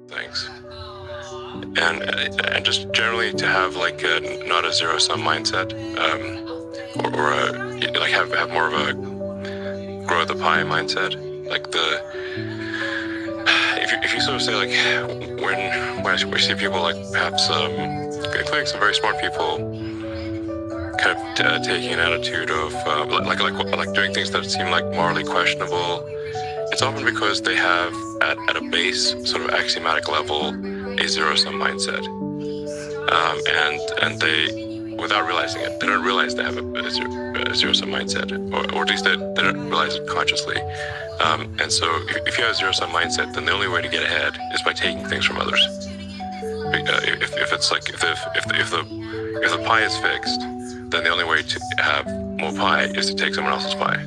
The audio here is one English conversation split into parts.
things. And just generally to have like not a zero sum mindset, or like have more of a grow the pie mindset. Like if you sort of say like when we see people like perhaps including some very smart people kind of taking an attitude of like doing things that seem like morally questionable, it's often because they have at a base sort of axiomatic level a zero sum mindset, and they, without realizing it, they don't realize they have a zero sum mindset, or at least they don't realize it consciously. And so if you have a zero sum mindset, then the only way to get ahead is by taking things from others. If it's like if the pie is fixed, then the only way to have more pie is to take someone else's pie.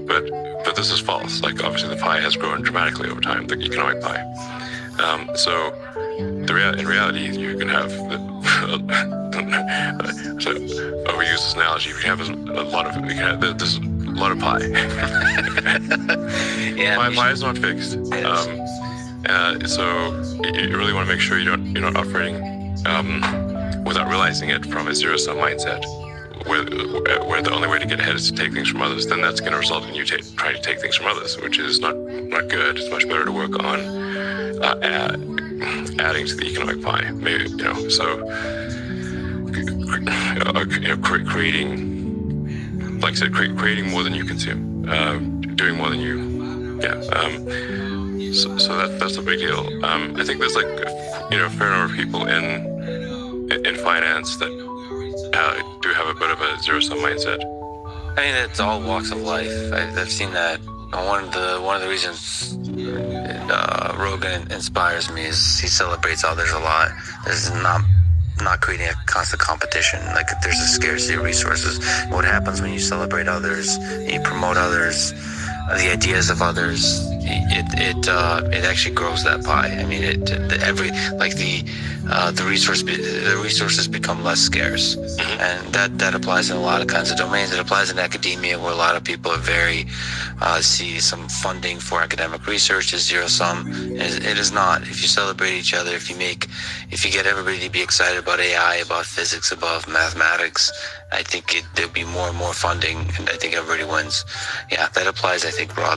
But this is false. Like obviously the pie has grown dramatically over time, the economic pie. So in reality, you can have so overuse this analogy. You can have a lot of there's a lot of pie. Yeah, pie is not fixed. So you really want to make sure you're not operating without realizing it from a zero sum mindset, where the only way to get ahead is to take things from others. Then that's going to result in you trying to take things from others, which is not good. It's much better to work on adding to the economic pie. Maybe creating, like I said, creating more than you consume, doing more than you. So that's a big deal. I think there's like a fair number of people in finance that do have a bit of a zero sum mindset. I mean, it's all walks of life. I've seen that. One of the reasons Rogan inspires me is he celebrates others a lot. There's not creating a constant competition. Like there's a scarcity of resources. What happens when you celebrate others, you promote others, the ideas of others, it actually grows that pie. I mean, the resources become less scarce, and that applies in a lot of kinds of domains. It applies in academia, where a lot of people are very see some funding for academic research as zero sum. It is not. If you celebrate each other, if you get everybody to be excited about AI, about physics, about mathematics, I think there'll be more and more funding, and I think everybody wins. Yeah, that applies, I think, broadly.